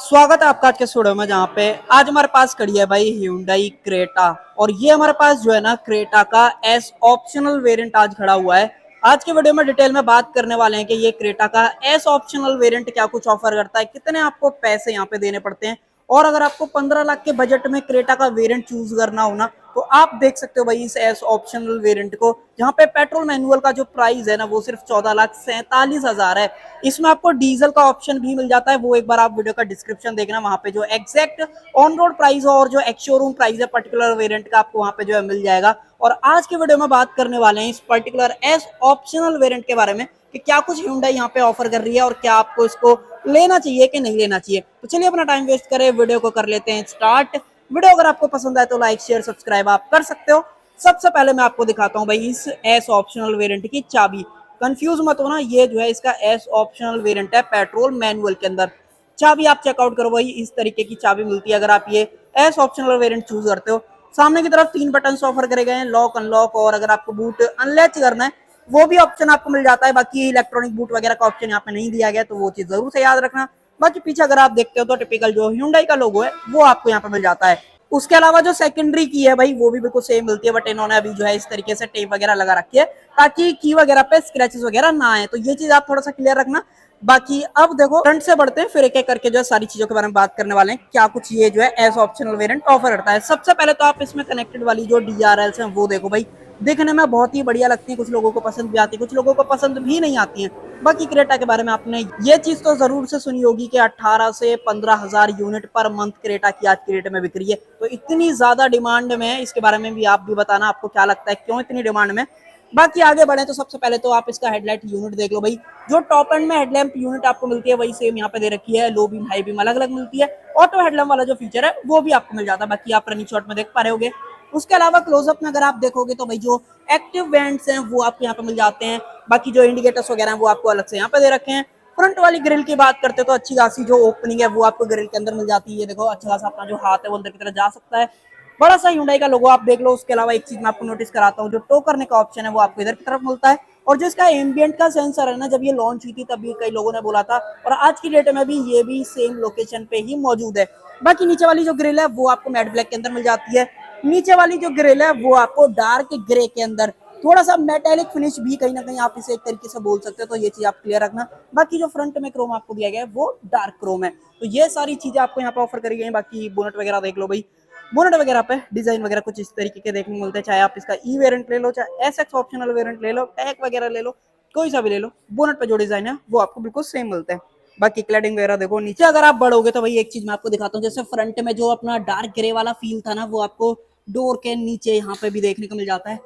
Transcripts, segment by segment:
स्वागत है आपका आज के स्टूडियो में, जहाँ पे आज हमारे पास खड़ी है भाई Hyundai क्रेटा। और ये हमारे पास जो है ना क्रेटा का एस ऑप्शनल वेरिएंट आज खड़ा हुआ है। आज के वीडियो में डिटेल में बात करने वाले हैं कि ये क्रेटा का एस ऑप्शनल वेरिएंट क्या कुछ ऑफर करता है, कितने आपको पैसे यहाँ पे देने पड़ते हैं, और अगर आपको 15 लाख के बजट में क्रेटा का वेरिएंट चूज करना हो ना, तो आप देख सकते हो भाई इस एस ऑप्शनल वेरिएंट को, जहां पे पेट्रोल मैनुअल का जो प्राइस है ना वो सिर्फ 14,47,000 है। इसमें आपको डीजल का ऑप्शन भी मिल जाता है, वो एक बार आप वीडियो का डिस्क्रिप्शन देखना, वहां पे जो एग्जैक्ट ऑन रोड प्राइस और जो एक्स शोरूम प्राइस है पर्टिकुलर वेरिएंट का आपको वहां पे जो है मिल जाएगा। और आज के वीडियो में बात करने वाले हैं इस पर्टिकुलर एस ऑप्शनल वेरिएंट के बारे में कि क्या कुछ Hyundai यहाँ पे ऑफर कर रही है और क्या आपको इसको लेना चाहिए कि नहीं लेना चाहिए। तो चलिए अपना टाइम वेस्ट करें, वीडियो को कर लेते हैं स्टार्ट। वीडियो अगर आपको पसंद आए तो लाइक शेयर सब्सक्राइब आप कर सकते हो। सबसे पहले मैं आपको दिखाता हूँ भाई इस एस ऑप्शनल वेरिएंट की चाबी। कंफ्यूज मत होना, ये जो है इसका एस ऑप्शनल वेरिएंट है पेट्रोल मैनुअल के अंदर। चाबी आप चेकआउट करो भाई, इस तरीके की चाबी मिलती है अगर आप ये एस ऑप्शनल वेरिएंट चूज करते हो। सामने की तरफ 3 बटन ऑफर करे गए हैं, लॉक अनलॉक, और अगर आपको बूट अनलैच करना है वो भी ऑप्शन आपको मिल जाता है। बाकी इलेक्ट्रॉनिक बूट वगैरह का ऑप्शन यहाँ पे नहीं दिया गया, तो वो चीज जरूर से याद रखना। बाकी पीछे अगर आप देखते हो तो टिपिकल जो Hyundai का लोगो है वो आपको यहाँ पे मिल जाता है। उसके अलावा जो सेकेंडरी की है भाई वो भी बिल्कुल सेम मिलती है, बट इन्होंने अभी जो है इस तरीके से टेप वगैरह लगा रखी है ताकि की वगैरह पे स्क्रैचेस वगैरह ना आए, तो ये चीज आप थोड़ा सा क्लियर रखना। बाकी अब देखो फ्रंट से बढ़ते हैं, फिर एक एक करके जो है सारी चीजों के बारे में बात करने वाले हैं क्या कुछ ये जो है एस ऑप्शनल वेरिएंट ऑफर करता है। सबसे पहले तो आप इसमें कनेक्टेड वाली जो DRLs हैं वो देखो भाई, देखने में बहुत ही बढ़िया लगती है, कुछ लोगों को पसंद भी आती है, कुछ लोगों को पसंद भी नहीं आती है। बाकी क्रेटा के बारे में आपने ये चीज तो जरूर से सुनी होगी कि 18 से 15,000 यूनिट पर मंथ क्रेटा की आज की डेट में बिक रही है, तो इतनी ज्यादा डिमांड में है। इसके बारे में भी आप भी बताना आपको क्या लगता है क्यों इतनी डिमांड में। बाकी आगे बढ़े तो सबसे पहले तो आप इसका हेडलाइट यूनिट देख लो भाई। जो टॉप एंड में हेडलैम्प यूनिट आपको मिलती है वही सेम यहाँ पे दे रखी है, लो बीम हाई बीम अलग अलग मिलती है। ऑटो हेडलैम्प वाला जो फीचर है वो भी आपको मिल जाता है, बाकी आप रनिंग शॉट में देख पा रहे होगे। उसके अलावा क्लोजअप में अगर आप देखोगे तो भाई जो एक्टिव बैंड्स हैं वो आपको यहाँ पे मिल जाते हैं। बाकी जो इंडिकेटर्स वगैरह हैं वो आपको अलग से यहाँ पे दे रखे हैं। फ्रंट वाली ग्रिल की बात करते हो तो अच्छी खासी जो ओपनिंग है वो आपको ग्रिल के अंदर मिल जाती है। ये देखो अच्छा खासा अपना जो हाथ है वो अंदर की तरफ जा सकता है। बड़ा सा Hyundai का लोगो आप देख लो। उसके अलावा एक चीज मैं आपको नोटिस कराता हूँ, जो टो करने का ऑप्शन है वो आपको इधर की तरफ मिलता है। और जो इसका एम्बियंट का सेंसर है ना, जब ये लॉन्च हुई थी तभी कई लोगों ने बोला था, और आज की डेट में भी ये भी सेम लोकेशन पे ही मौजूद है। बाकी नीचे वाली जो ग्रिल है वो आपको मैट ब्लैक के अंदर मिल जाती है। नीचे वाली जो ग्रिल है वो आपको डार्क ग्रे के अंदर थोड़ा सा मेटेलिक फिनिश भी कहीं ना कहीं आप इसे एक तरीके से बोल सकते हो, तो ये चीज आप क्लियर रखना। बाकी जो फ्रंट में क्रोम आपको दिया गया है वो डार्क क्रोम है, तो ये सारी चीजें आपको यहाँ पे ऑफर करी गई है। बाकी बोनट वगैरह देख लो भाई, बोनट वगैरह पे डिजाइन वगैरह कुछ इस तरीके के देखने को मिलते हैं, चाहे आप इसका ई वेरिएंट ले लो, चाहे एसएक्स ऑप्शनल वेरिएंट ले लो, टैग वगैरह ले लो, कोई सा भी ले लो, बोनट पे जो डिजाइन है वो आपको बिल्कुल सेम मिलते हैं। बाकी क्लैडिंग वगैरह देखो। नीचे अगर आप बढ़ोगे तो भाई एक चीज मैं आपको दिखाता हूँ, जैसे फ्रंट में जो अपना डार्क ग्रे वाला फील था ना वो आपको डोर के नीचे यहाँ पे भी देखने को मिल जाता है।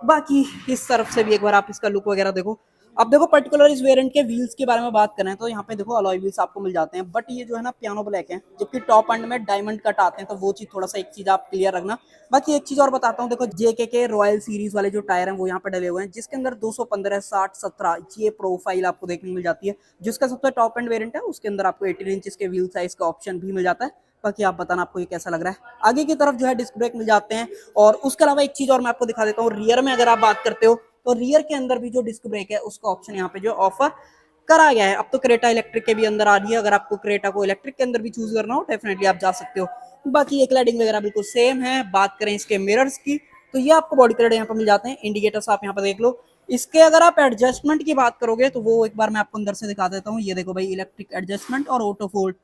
बाकी इस तरफ से भी एक बार आप इसका लुक वगैरह देखो। अब देखो पर्टिकुलर इस वेरिएंट के व्हील्स के बारे में बात करें तो यहाँ पे देखो अलॉय व्हील्स आपको मिल जाते हैं, बट ये जो है ना पियानो ब्लैक है, जबकि टॉप एंड में डायमंड कट आते हैं, तो वो चीज थोड़ा सा एक चीज आप क्लियर रखना। बाकी एक चीज और बताता हूँ, देखो जेके के रॉयल सीरीज वाले जो टायर हैं वो यहाँ पे डले हुए हैं, जिसके अंदर 215 60 17 ये प्रोफाइल आपको देखने को मिल जाती है। जिसका सबसे टॉप एंड वेरिएंट है उसके अंदर आपको 18 इंच के व्हील साइज का ऑप्शन भी मिल जाता है। बाकी आप बताना आपको ये कैसा लग रहा है। आगे की तरफ जो है डिस्क ब्रेक मिल जाते हैं, और उसके अलावा एक चीज और मैं आपको दिखा देता हूँ, रियर में अगर आप बात करते हो तो रियर के अंदर भी जो डिस्क ब्रेक है उसका ऑप्शन यहाँ पे जो ऑफर करा गया है। अब तो क्रेटा इलेक्ट्रिक के भी अंदर आ रही है, अगर आपको क्रेटा को इलेक्ट्रिक के अंदर भी चूज करना हो डेफिनेटली आप जा सकते हो। बाकी ये क्लैडिंग वगैरह बिल्कुल सेम है। बात करें इसके मिरर्स की तो ये आपको बॉडी कलर यहाँ पे मिल जाते हैं। इंडिकेटर्स आप यहाँ पे देख लो। इसके अगर आप एडजस्टमेंट की बात करोगे तो वो एक बार मैं आपको अंदर से दिखा देता हूँ। ये देखो भाई, इलेक्ट्रिक एडजस्टमेंट और ऑटो फोल्ड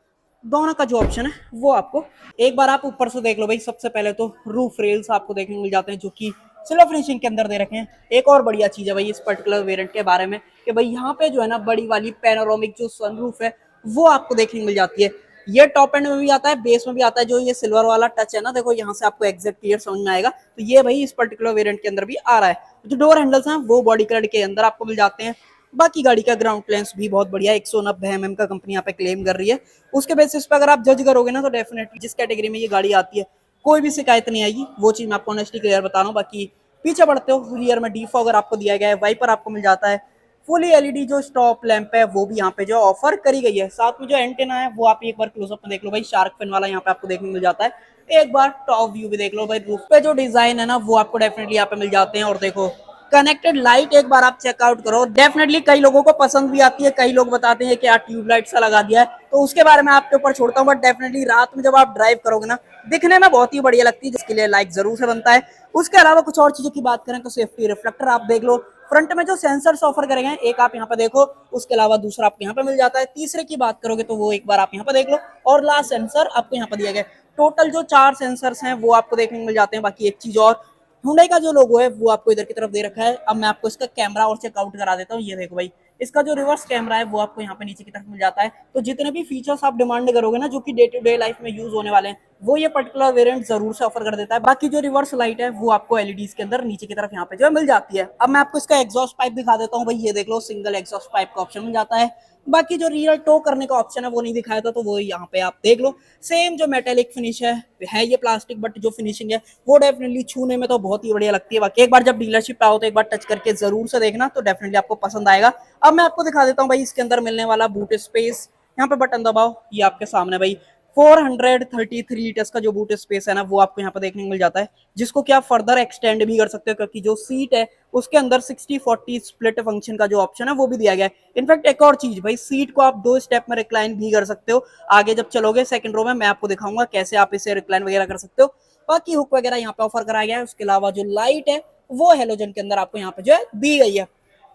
दोनों का जो ऑप्शन है वो आपको एक बार आप ऊपर से देख लो भाई। सबसे पहले तो रूफ रेल्स आपको देखने को मिल जाते हैं जो कि सिल्वर फिनिशिंग के अंदर दे रखे हैं। एक और बढ़िया चीज है भाई इस पर्टिकुलर वेरिएंट के बारे में कि भाई यहाँ पे जो है ना बड़ी वाली पैनोरामिक जो सनरूफ है वो आपको देखने को मिल जाती है। ये टॉप एंड में भी आता है, बेस में भी आता है। जो ये सिल्वर वाला टच है ना, देखो यहाँ से आपको एग्जैक्ट क्लियर समझ में आएगा, तो ये भाई इस पर्टिकुलर वेरिएंट के अंदर भी आ रहा है। जो डोर हैंडल्स हैं वो बॉडी कलर के अंदर आपको मिल जाते हैं। बाकी गाड़ी का ग्राउंड क्लियरेंस भी बहुत बढ़िया 190 mm का कंपनी यहाँ पे क्लेम कर रही है। उसके बेसिस पे अगर आप जज करोगे ना तो डेफिनेटली जिस कैटेगरी में ये गाड़ी आती है कोई भी शिकायत नहीं आएगी, वो चीज मैं आपको ऑनेस्टली क्लियर बता रहा हूँ। बाकी पीछे बढ़ते हो, रियर में डीफॉगर आपको दिया गया है, वाइपर आपको मिल जाता है, फुली एलईडी जो स्टॉप लैंप है वो भी यहाँ पे जो ऑफर करी गई है। साथ में जो एंटेना है वो आप एक बार क्लोजअप में देख लो भाई, शार्क फिन वाला यहाँ पे आपको देखने को मिल जाता है। एक बार टॉप व्यू भी देख लो भाई, रूफ पे जो डिजाइन है ना वो आपको डेफिनेटली यहाँ पे मिल जाते हैं। और देखो कनेक्टेड लाइट एक बार आप चेकआउट करो, डेफिनेटली कई लोगों को पसंद भी आती है, कई लोग बताते हैं कि यार ट्यूबलाइट सा लगा दिया है, तो उसके बारे में आपके ऊपर छोड़ता हूँ। बट डेफिनेटली रात में जब आप ड्राइव करोगे ना, दिखने में बहुत ही बढ़िया लगती है, जिसके लिए लाइक जरूर से बनता है। उसके अलावा कुछ और चीजों की बात करें तो सेफ्टी रिफ्लेक्टर आप देख लो, फ्रंट में जो सेंसर्स ऑफर करेंगे एक आप यहाँ पे देखो, उसके अलावा दूसरा आपको यहाँ पे मिल जाता है, तीसरे की बात करोगे तो वो एक बार आप यहाँ पे देख लो, और लास्ट सेंसर आपको यहाँ पे दिया गया। टोटल जो 4 सेंसर्स हैं वो आपको देखने को मिल जाते हैं। बाकी एक चीज और, Hyundai का जो लोगो है वो आपको इधर की तरफ दे रखा है। अब मैं आपको इसका कैमरा और चेकआउट करा देता हूँ। ये देखो भाई, इसका जो रिवर्स कैमरा है वो आपको यहाँ पे नीचे की तरफ मिल जाता है। तो जितने भी फीचर्स आप डिमांड करोगे ना, जो कि डे टू डे लाइफ में यूज होने वाले हैं, वो ये पर्टिकुलर वेरिएंट जरूर से ऑफर कर देता है। बाकी जो रिवर्स लाइट है वो आपको एलईडीज के अंदर नीचे की तरफ यहाँ पे जो है मिल जाती है। अब मैं आपको इसका एग्जॉस्ट पाइप दिखा देता हूँ भाई। ये देख लो, सिंगल एग्जॉस्ट पाइप का ऑप्शन मिल जाता है। बाकी जो रियल टो करने का ऑप्शन है वो नहीं दिखाया था, तो वो यहाँ पे आप देख लो। सेम जो मेटेलिक फिनिश है ये प्लास्टिक, बट जो फिनिशिंग है वो डेफिनेटली छूने में तो बहुत ही बढ़िया लगती है। बाकी एक बार जब डीलरशिप पे आओ तो एक बार टच करके जरूर से देखना, तो डेफिनेटली आपको पसंद आएगा। अब मैं आपको दिखा देता हूँ भाई इसके अंदर मिलने वाला बूट स्पेस। यहाँ पे बटन दबाओ, ये आपके सामने भाई 433 लीटर्स का जो बूट स्पेस है ना, वो आपको यहाँ पे देखने को मिल जाता है, जिसको कि आप फर्दर एक्सटेंड भी कर सकते हो, क्योंकि जो सीट है उसके अंदर 60-40 स्प्लिट फंक्शन का जो ऑप्शन है वो भी दिया गया है। इनफैक्ट एक और चीज भाई, सीट को आप 2 स्टेप में रिक्लाइन भी कर सकते हो। आगे जब चलोगे सेकंड रो में, मैं आपको दिखाऊंगा कैसे आप इसे रिक्लाइन वगैरह कर सकते हो। बाकी हुक वगैरह यहाँ पे ऑफर कराया गया है। उसके अलावा जो लाइट है वो हेलोजन के अंदर आपको यहाँ पे जो है दी गई है।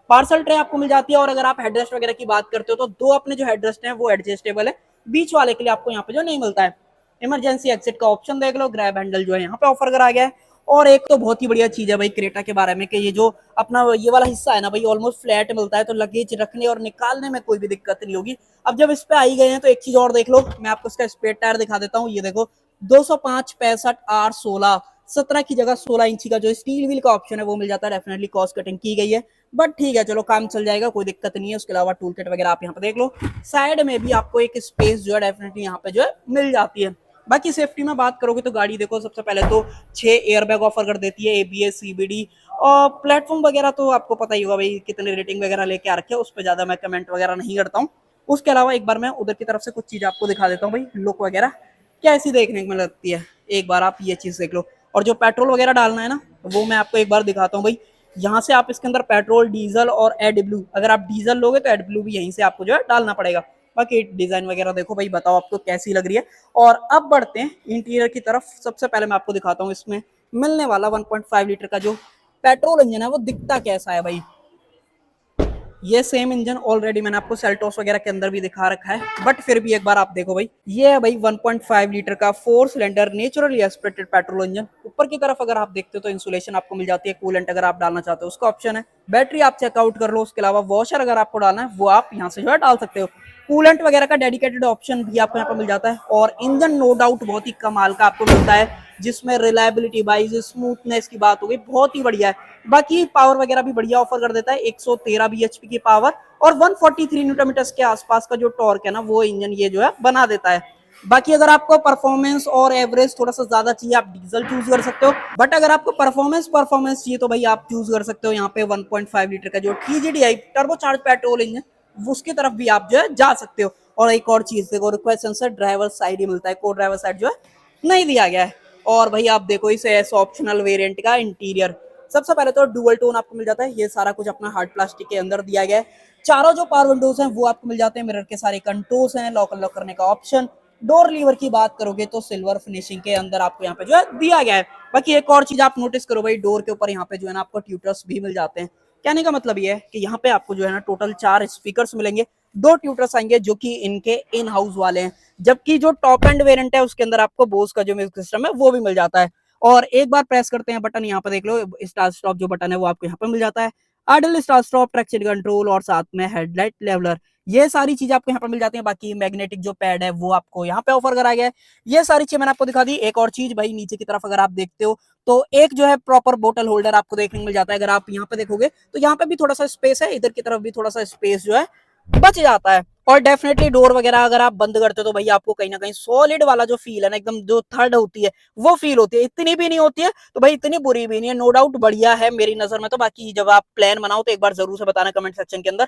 पार्सल ट्रे आपको मिल जाती है। और अगर आप हेडरेस्ट वगैरह की बात करते हो तो 2 अपने जो हेडरेस्ट हैं वो एडजस्टेबल है, बीच वाले के लिए आपको यहाँ पे जो नहीं मिलता है। इमरजेंसी एग्जिट का ऑप्शन देख लो, ग्रैब हैंडल जो है यहाँ पे ऑफर करा गया है। और एक तो बहुत ही बढ़िया चीज है भाई क्रेटा के बारे में, कि ये जो अपना ये वाला हिस्सा है ना भाई, ऑलमोस्ट फ्लैट मिलता है, तो लगेज रखने और निकालने में कोई भी दिक्कत नहीं होगी। अब जब इस पे आई गए हैं तो एक चीज और देख लो, मैं आपको इसका स्पेयर टायर दिखा देता हूँ। ये देखो 205 65 R16 17 की जगह 16 इंची का जो स्टील व्हील का ऑप्शन है वो मिल जाता है। डेफिनेटली कॉस्ट कटिंग की गई है, बट ठीक है, चलो काम चल जाएगा, कोई दिक्कत नहीं है। उसके अलावा टूल किट वगैरह आप यहाँ पे देख लो, साइड में भी आपको एक स्पेस जो है डेफिनेटली यहाँ पे जो है मिल जाती है। बाकी सेफ्टी में बात करोगे तो गाड़ी देखो, सबसे पहले तो 6 एयरबैग ऑफर कर देती है, एबीएस सीबीडी। और प्लेटफॉर्म वगैरह तो आपको पता ही होगा भाई, कितने रेटिंग वगैरह लेके आ रखे हैं, उस पर ज्यादा मैं कमेंट वगैरह नहीं करता हूँ। उसके अलावा एक बार मैं उधर की तरफ से कुछ चीज आपको दिखा देता हूँ भाई, लुक वगैरह कैसी देखने में लगती है, एक बार आप ये चीज देख लो। और जो पेट्रोल वगैरह डालना है ना, वो मैं आपको एक बार दिखाता हूँ भाई। यहाँ से आप इसके अंदर पेट्रोल, डीजल और एडब्ल्यू, अगर आप डीजल लोगे तो एडब्ल्यू भी यहीं से आपको जो है डालना पड़ेगा। बाकी डिजाइन वगैरह देखो भाई, बताओ आपको कैसी लग रही है। और अब बढ़ते हैं इंटीरियर की तरफ। सबसे पहले मैं आपको दिखाता हूँ इसमें मिलने वाला 1.5 लीटर का जो पेट्रोल इंजन है वो दिखता कैसा है भाई। ये सेम इंजन ऑलरेडी मैंने आपको सेल्टोस वगैरह के अंदर भी दिखा रखा है, बट फिर भी एक बार आप देखो भाई, ये है भाई 1.5 लीटर का 4 cylinder naturally aspirated petrol engine. ऊपर की तरफ अगर आप देखते हो तो इंसुलेशन आपको मिल जाती है, कूलेंट अगर आप डालना चाहते हो उसका ऑप्शन है, बैटरी आप चेकआउट कर लो। उसके अलावा वॉशर अगर आपको डालना है वो आप यहाँ से जो है डाल सकते हो। कूलेंट वगैरह का डेडिकेटेड ऑप्शन भी आपको यहाँ पर मिल जाता है। और इंजन नो डाउट बहुत ही कमाल का आपको मिलता है, जिसमें रिलायबिलिटी वाइज, स्मूथनेस की बात हो गई, बहुत ही बढ़िया है। बाकी पावर वगैरह भी बढ़िया ऑफर कर देता है, 113 bhp की पावर और 143 न्यूटन मीटर्स के आसपास का जो टॉर्क है ना, वो इंजन ये जो है बना देता है। बाकी अगर आपको परफॉर्मेंस और एवरेज थोड़ा सा ज्यादा चाहिए, आप डीजल चूज कर सकते हो। बट अगर आपको परफॉर्मेंस चाहिए तो भाई आप चूज कर सकते हो यहाँ पे 1.5 लीटर का जो TGDI टर्बोचार्ज पेट्रोल इंजन, उसकी तरफ भी आप जो है जा सकते हो। और एक और चीज देखो, रिक्वेस्ट सेंसर ड्राइवर साइड ही मिलता है, को ड्राइवर साइड जो है नहीं दिया गया है। और भाई आप देखो इसे एस ऑप्शनल वेरिएंट का इंटीरियर, सबसे पहले तो डुअल टोन आपको मिल जाता है। ये सारा कुछ अपना हार्ड प्लास्टिक के अंदर दिया गया है। चारों जो पावर विंडोज हैं वो आपको मिल जाते हैं, मिरर के सारे कंट्रोल्स हैं, लॉक अनलॉक करने का ऑप्शन। डोर लीवर की बात करोगे तो सिल्वर फिनिशिंग के अंदर आपको यहाँ पे जो है दिया गया है। बाकी एक और चीज आप नोटिस करो भाई, डोर के ऊपर यहाँ पे जो है ना आपको ट्यूटर्स भी मिल जाते हैं। कहने का मतलब ये है कि यहाँ पे आपको जो है ना टोटल 4 स्पीकर्स मिलेंगे, 2 ट्यूटर्स आएंगे जो कि इनके इन हाउस वाले हैं, जबकि जो टॉप एंड वेरिएंट है उसके अंदर आपको बोस का जो म्यूजिक सिस्टम है वो भी मिल जाता है। और एक बार प्रेस करते हैं बटन, यहाँ पे देख लो स्टार्ट स्टॉप जो बटन है वो आपको यहाँ पे मिल जाता है, idol start stop, traction control और साथ में हेडलाइट लेवलर, ये सारी चीजें आपको यहाँ पे मिल जाती हैं। बाकी मैग्नेटिक जो पैड है वो आपको यहाँ पे ऑफर कराया गया है। ये सारी चीजें मैंने आपको दिखा दी। एक और चीज भाई, नीचे की तरफ अगर आप देखते हो तो एक जो है प्रॉपर बोतल होल्डर आपको देखने को मिल जाता है। अगर आप यहाँ पे देखोगे तो यहाँ पे भी थोड़ा सा स्पेस है, इधर की तरफ भी थोड़ा सा स्पेस जो है बच जाता है। और डेफिनेटली डोर वगैरह अगर आप बंद करते हो तो भाई आपको कहीं ना कहीं सॉलिड वाला जो फील है ना, एकदम जो थर्ड होती है वो फील होती है। इतनी भी नहीं होती है तो भाई इतनी बुरी भी नहीं है, नो डाउट बढ़िया है मेरी नजर में तो। बाकी जब आप प्लान बनाओ तो एक बार जरूर से बताना कमेंट सेक्शन के अंदर।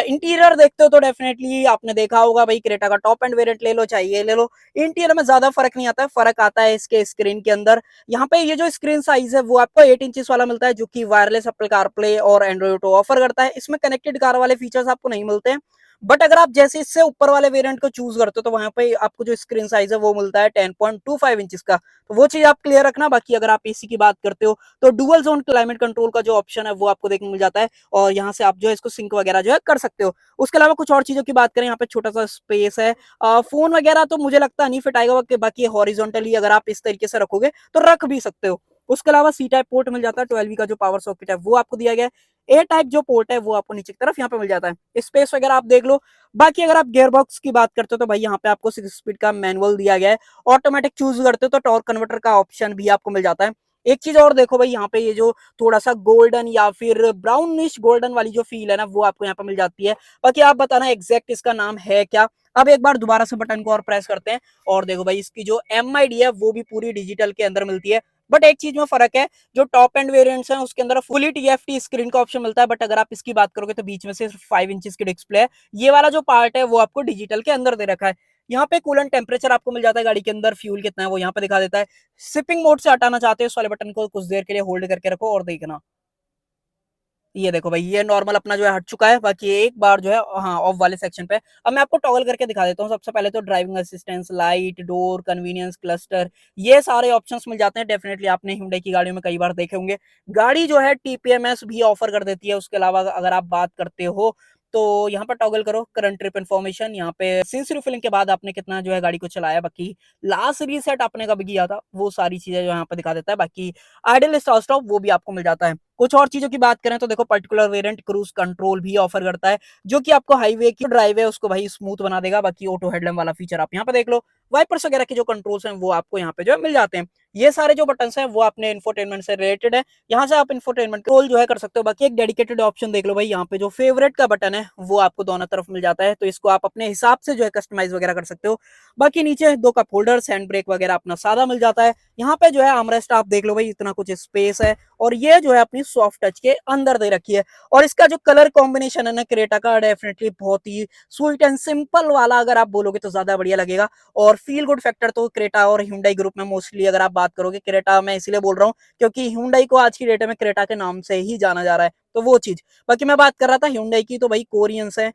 इंटीरियर देखते हो तो डेफिनेटली आपने देखा होगा भाई, क्रेटा का टॉप एंड वेरिएंट ले लो चाहे ये ले लो, इंटीरियर में ज्यादा फर्क नहीं आता है। फर्क आता है इसके स्क्रीन के अंदर। यहाँ पे ये जो स्क्रीन साइज है वो आपको 8 इंचेस वाला मिलता है, जो कि वायरलेस एप्पल कारप्ले और एंड्रॉइड ऑटो ऑफर करता है। इसमें कनेक्टेड कार वाले फीचर्स आपको नहीं मिलते हैं। बट अगर आप जैसे इससे ऊपर वाले वेरिएंट को चूज करते हो तो वहां पे आपको जो स्क्रीन साइज है वो मिलता है 10.25 इंच का, तो वो चीज आप क्लियर रखना। बाकी अगर आप एसी की बात करते हो तो डुअल जोन क्लाइमेट कंट्रोल का जो ऑप्शन है वो आपको देखने मिल जाता है, और यहाँ से आप जो है इसको सिंक वगैरह जो है कर सकते हो। उसके अलावा कुछ और चीजों की बात करें, यहाँ पे छोटा सा स्पेस है। फोन वगैरह तो मुझे लगता नहीं फिट आएगा, बाकी हॉरिजॉन्टली अगर आप इस तरीके से रखोगे तो रख भी सकते हो। उसके अलावा सी टाइप पोर्ट मिल जाता है, 12V का जो पावर सॉकेट है वो आपको दिया गया है। ए टाइप जो पोर्ट है वो आपको नीचे की तरफ यहाँ पे मिल जाता है। स्पेस वगैरह आप देख लो। बाकी अगर आप गियर बॉक्स की बात करते हो तो भाई यहाँ पे आपको 6 स्पीड का मैनुअल दिया गया है। ऑटोमेटिक चूज करते हो तो टॉर्क कन्वर्टर का ऑप्शन भी आपको मिल जाता है। एक चीज और देखो भाई, यहाँ पे ये जो थोड़ा सा गोल्डन या फिर ब्राउनिश गोल्डन वाली जो फील है ना वो आपको यहाँ पे मिल जाती है। बाकी आप बताना एग्जैक्ट इसका नाम है क्या। अब एक बार दोबारा से बटन को और प्रेस करते हैं और देखो भाई इसकी जो MID है वो भी पूरी डिजिटल के अंदर मिलती है। बट एक चीज में फर्क है, जो टॉप एंड वेरिएंट्स हैं उसके अंदर फुली TFT स्क्रीन का ऑप्शन मिलता है, बट अगर आप इसकी बात करोगे तो बीच में से 5 इंचेस की डिस्प्ले है। ये वाला जो पार्ट है वो आपको डिजिटल के अंदर दे रखा है। यहाँ पे कूलेंट टेम्परेचर आपको मिल जाता है गाड़ी के अंदर, फ्यूल कितना है वो यहाँ पे दिखा देता है। सिपिंग मोड से हटाना चाहते हो इस वाले बटन को कुछ देर के लिए होल्ड करके रखो और देखना, ये देखो भाई ये नॉर्मल अपना जो है हट चुका है। बाकी एक बार जो है हाँ ऑफ वाले सेक्शन पे। अब मैं आपको टॉगल करके दिखा देता हूँ। सबसे पहले तो driving assistance, light, door, convenience, cluster, ये सारे ऑप्शंस मिल जाते हैं। डेफिनेटली आपने Hyundai की गाड़ियों में कई बार देखे होंगे। गाड़ी जो है TPMS भी ऑफर कर देती है। उसके अलावा अगर आप बात करते हो तो यहाँ पर टॉगल करो करंट ट्रिप इन्फॉर्मेशन, यहाँ पे सिंस रिफिलिंग के बाद आपने कितना जो है गाड़ी को चलाया, बाकी लास्ट रीसेट आपने कब किया था वो सारी चीजें जो यहाँ पे दिखा देता है। बाकी आइडल स्टार्ट स्टॉप वो भी आपको मिल जाता है। कुछ और चीजों की बात करें तो देखो पर्टिकुलर वेरिएंट क्रूज कंट्रोल भी ऑफर करता है, जो कि आपको हाईवे की ड्राइव है उसको भाई स्मूथ बना देगा। बाकी ऑटो हेडलैम्प वाला फीचर आप यहाँ पे देख लो। वाइपर्स वगैरह के जो कंट्रोल्स हैं वो आपको यहाँ पे जो है मिल जाते हैं। ये सारे जो बटन हैं वो अपने इंफोटेनमेंट से रिलेटेड है, यहाँ से आप इंफोटेनमेंट कंट्रोल जो है कर सकते हो। बाकी एक डेडिकेटेड ऑप्शन देख लो भाई, यहाँ पे जो फेवरेट का बटन है वो आपको दोनों तरफ मिल जाता है, तो इसको आप अपने हिसाब से जो है कस्टमाइज वगैरह कर सकते हो। बाकी नीचे 2 कप होल्डर्स, हैंड ब्रेक वगैरह अपना सादा मिल जाता है। यहाँ पे जो है आर्मरेस्ट आप देख लो भाई, इतना कुछ स्पेस है, और ये जो है अपनी सॉफ्ट टच के अंदर दे रखी है। और इसका जो कलर कॉम्बिनेशन है ना क्रेटा का, डेफिनेटली बहुत ही स्वीट एंड सिंपल वाला अगर आप बोलोगे तो ज्यादा बढ़िया लगेगा। और फील गुड फैक्टर तो क्रेटा और Hyundai ग्रुप में मोस्टली अगर आप बात करोगे, क्रेटा मैं इसलिए बोल रहा हूँ क्योंकि Hyundai को आज की डेट में क्रेटा के नाम से ही जाना जा रहा है, तो वो चीज। बाकी मैं बात कर रहा था Hyundai की, तो भाई कोरियंस है,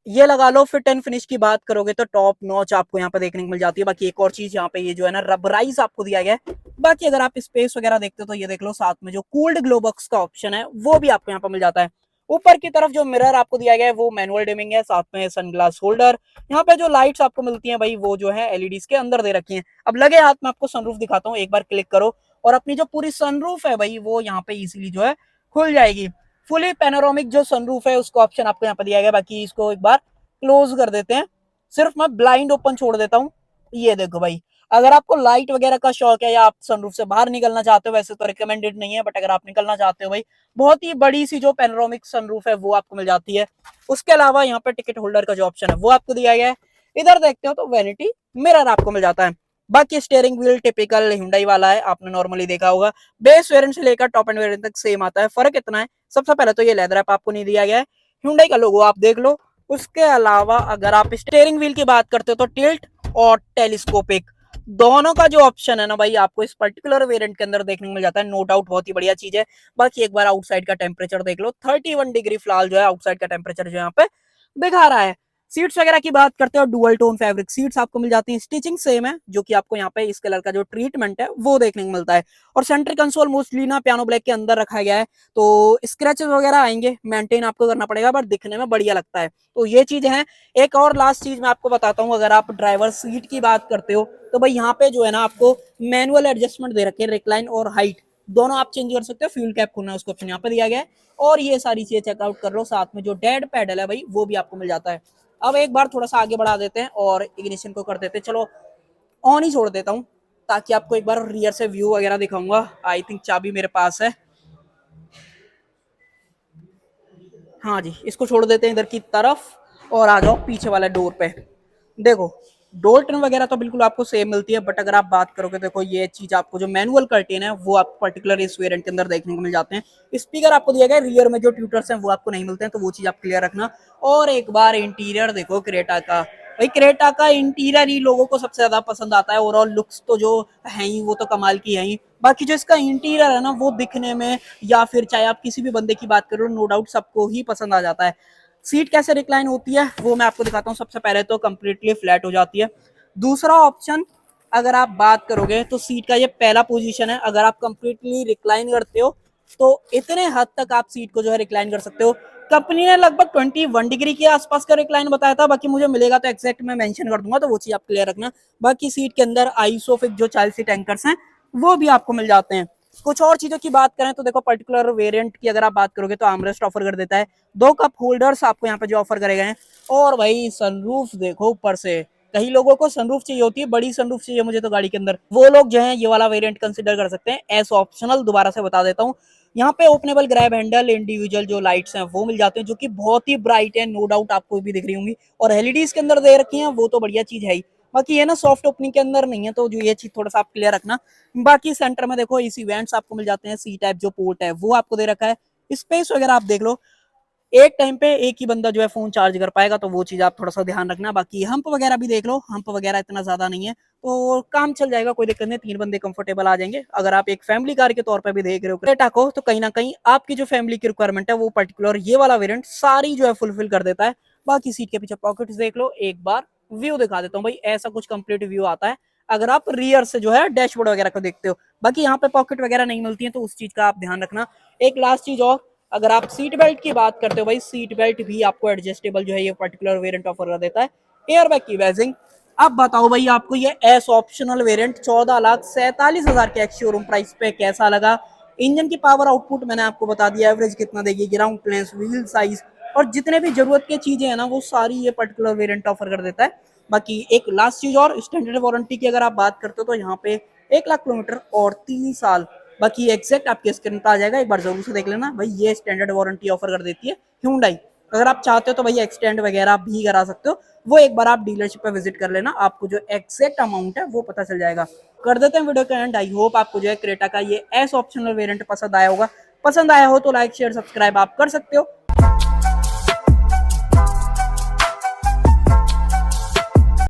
ये लगा लो। फिट एंड फिनिश की बात करोगे तो टॉप नॉच आपको यहाँ पे देखने को मिल जाती है। बाकी एक और चीज यहाँ पे ये जो है ना रबराइज आपको दिया गया है। बाकी अगर आप स्पेस वगैरह देखते हो तो ये देख लो, साथ में जो कूल्ड ग्लो बॉक्स का ऑप्शन है वो भी आपको यहाँ पे मिल जाता है। ऊपर की तरफ जो मिरर आपको दिया गया है वो मैनुअल डिमिंग है, साथ में सनग्लास होल्डर। यहाँ पे जो लाइट्स आपको मिलती हैं भाई वो जो है एलईडीज के अंदर दे रखी हैं। अब लगे हाथ में आपको सनरूफ दिखाता हूँ, एक बार क्लिक करो और अपनी जो पूरी सनरूफ है भाई वो यहाँ पे इजीली जो है खुल जाएगी। फुली पेनोरामिक जो सनरूफ है उसका ऑप्शन आपको यहाँ पे दिया गया। बाकी इसको एक बार क्लोज कर देते हैं, सिर्फ मैं ब्लाइंड ओपन छोड़ देता हूँ। ये देखो भाई, अगर आपको लाइट वगैरह का शौक है या आप सनरूफ से बाहर निकलना चाहते हो, वैसे तो रिकमेंडेड नहीं है, बट अगर आप निकलना चाहते हो भाई, बहुत ही बड़ी सी जो पेनोरामिक सनरूफ है वो आपको मिल जाती है। उसके अलावा यहाँ पे टिकट होल्डर का जो ऑप्शन है वो आपको दिया गया है। इधर देखते हो तो वैनिटी मिरर आपको मिल जाता है। बाकी स्टीयरिंग व्हील टिपिकल Hyundai वाला है, आपने नॉर्मली देखा होगा। बेस वेरिएंट से लेकर टॉप एंड वेरिएंट तक सेम आता है। फर्क इतना है, सबसे पहले तो ये लेदर रैप आपको नहीं दिया गया है, Hyundai का लोगो आप देख लो। उसके अलावा अगर आप स्टीयरिंग व्हील की बात करते हो तो टिल्ट और टेलीस्कोपिक दोनों का जो ऑप्शन है ना भाई आपको इस पर्टिकुलर वेरिएंट के अंदर देखने को मिल जाता है। नो डाउट बहुत ही बढ़िया चीज है। बाकी एक बार आउटसाइड का टेम्परेचर देख लो, 31 डिग्री फिलहाल जो है आउटसाइड का टेम्परेचर जो यहाँ पे दिखा रहा है। सीट्स वगैरह की बात करते हो, डुअल टोन फैब्रिक सीट्स आपको मिल जाती हैं। स्टिचिंग सेम है, जो कि आपको यहाँ पे इस कलर का जो ट्रीटमेंट है वो देखने को मिलता है। और सेंटर कंसोल मोस्टली ना पियानो ब्लैक के अंदर रखा गया है, तो स्क्रैचेस वगैरह आएंगे, मेंटेन आपको करना पड़ेगा, बट दिखने में बढ़िया लगता है। तो ये चीज है। एक और लास्ट चीज मैं आपको बताता हूँ, अगर आप ड्राइवर सीट की बात करते हो तो भाई यहाँ पे जो है ना आपको मैनुअल एडजस्टमेंट दे रखे हैं, रिक्लाइन और हाइट दोनों आप चेंज कर सकते हो। फ्यूल कैप खोलना उसका ऑप्शन यहाँ पे दिया गया है, और ये सारी चीजें चेकआउट कर लो। साथ में जो डेड पैडल है भाई वो भी आपको मिल जाता है। अब एक बार थोड़ा सा आगे बढ़ा देते हैं और इग्निशन को कर देते हैं। चलो ऑन ही छोड़ देता हूँ ताकि आपको एक बार रियर से व्यू वगैरह दिखाऊंगा। आई थिंक चाबी मेरे पास है, हाँ जी, इसको छोड़ देते हैं इधर की तरफ। और आ जाओ पीछे वाले डोर पे। देखो डोर ट्रिम वगैरह तो बिल्कुल आपको सेम मिलती है, बट अगर आप बात करोगे देखो ये चीज आपको जो मैनुअल कर्टेन है वो आप पर्टिकुलर इस वेरिएंट के अंदर देखने को मिल जाते हैं। स्पीकर आपको दिया गया रियर में, जो ट्यूटर्स हैं वो आपको नहीं मिलते हैं, तो वो चीज आप क्लियर रखना। और एक बार इंटीरियर देखो क्रेटा का, भाई क्रेटा का इंटीरियर ही लोगों को सबसे ज्यादा पसंद आता है। ओवरऑल लुक्स तो जो है ही वो तो कमाल की है ही, बाकी जो इसका इंटीरियर है ना वो दिखने में या फिर चाहे आप किसी भी बंदे की बात करो, नो डाउट सबको ही पसंद आ जाता है। सीट कैसे रिक्लाइन होती है वो मैं आपको दिखाता हूँ। सबसे पहले तो कंप्लीटली फ्लैट हो जाती है। दूसरा ऑप्शन अगर आप बात करोगे तो सीट का ये पहला पोजीशन है, अगर आप कंप्लीटली रिक्लाइन करते हो तो इतने हद तक आप सीट को जो है रिक्लाइन कर सकते हो। कंपनी ने लगभग 21 डिग्री के आसपास का रिक्लाइन बताया था, बाकी मुझे मिलेगा तो एक्जैक्ट मैं मेंशन कर दूंगा, तो वो चीज आप क्लियर रखना। बाकी सीट के अंदर आइसोफिक जो चाइल्ड सीट एंकर्स हैं वो भी आपको मिल जाते हैं। कुछ और चीजों की बात करें तो देखो पर्टिकुलर वेरिएंट की अगर आप बात करोगे तो आर्मरेस्ट ऑफर कर देता है, 2 कप होल्डर्स आपको यहाँ पे जो ऑफर करे गए हैं। और भाई सनरूफ देखो ऊपर से, कई लोगों को सनरूफ चाहिए होती है, बड़ी सनरूफ चाहिए मुझे तो गाड़ी के अंदर, वो लोग जो है ये वाला वेरिएंट कंसिडर कर सकते हैं एस ऑप्शनल। दोबारा से बता देता हूँ, यहाँ पे ओपनेबल ग्रैब हैंडल, इंडिविजुअल जो लाइट्स हैं वो मिल जाते हैं जो कि बहुत ही ब्राइट है, नो डाउट आपको भी दिख रही होंगी। और एलईडीज के अंदर दे रखी हैं वो तो बढ़िया चीज है ही, बाकी ये ना सॉफ्ट ओपनिंग के अंदर नहीं है, तो जो ये चीज थोड़ा सा आप क्लियर रखना। बाकी सेंटर में देखो इसी इवेंट्स आपको मिल जाते हैं, सी टाइप जो पोर्ट है वो आपको दे रखा है। स्पेस वगैरह आप देख लो, एक टाइम पे एक ही बंदा जो है फोन चार्ज कर पाएगा, तो वो चीज आप थोड़ा सा ध्यान रखना। बाकी हम्प वगैरह भी देख लो, हम्प वगैरह इतना ज्यादा नहीं है तो काम चल जाएगा, कोई दिक्कत नहीं, 3 बंदे कंफर्टेबल आ जाएंगे। अगर आप एक फैमिली कार के तौर पे भी देख रहे हो क्रेटा को, तो कहीं ना कहीं आपकी जो फैमिली की रिक्वायरमेंट है वो पर्टिकुलर ये वाला वेरिएंट सारी जो है फुलफिल कर देता है। बाकी सीट के पीछे पॉकेट्स देख लो, एक बार व्यू दिखा देता हूँ भाई, ऐसा कुछ कंप्लीट व्यू आता है अगर आप रियर से जो है डैशबोर्ड वगैरह को देखते हो। बाकी यहाँ पे पॉकेट वगैरह नहीं मिलती है, तो उस चीज का आप ध्यान रखना। एक लास्ट चीज और, अगर आप सीट बेल्ट की बात करते हो भाई, सीट बेल्ट भी आपको एडजस्टेबल जो है ये पर्टिकुलर वेरिएंट ऑफर कर देता है। एयरबैग की वैजिंग, अब बताओ भाई आपको ये एस ऑप्शनल वेरिएंट 14,47,000 के एक्स शोरूम प्राइस पे कैसा लगा। इंजन की पावर आउटपुट मैंने आपको बता दिया, एवरेज कितना देगी, ग्राउंड क्लियरेंस, व्हील साइज और जितने भी जरूरत की चीजें हैं ना वो सारी ये पर्टिकुलर वेरिएंट ऑफर कर देता है। बाकी एक लास्ट चीज और, स्टैंडर्ड वारंटी की अगर आप बात करते हो तो यहाँ पे 1 लाख किलोमीटर और 3 साल। बाकी एग्जैक्ट आपके स्क्रीन पर आ जाएगा, एक बार जरूर से देख लेना भाई, ये स्टैंडर्ड वारंटी ऑफर कर देती है Hyundai। अगर आप चाहते हो तो भाई एक्सटेंड वगैरह भी करा सकते हो, वो एक बार आप डीलरशिप पे विजिट कर लेना, आपको जो एग्जैक्ट अमाउंट है वो पता चल जाएगा। कर देते हैं वीडियो का एंड। आई होप आपको जो है क्रेटा का ये एस ऑप्शनल वेरिएंट पसंद आया होगा। पसंद आया हो तो लाइक शेयर सब्सक्राइब आप कर सकते हो।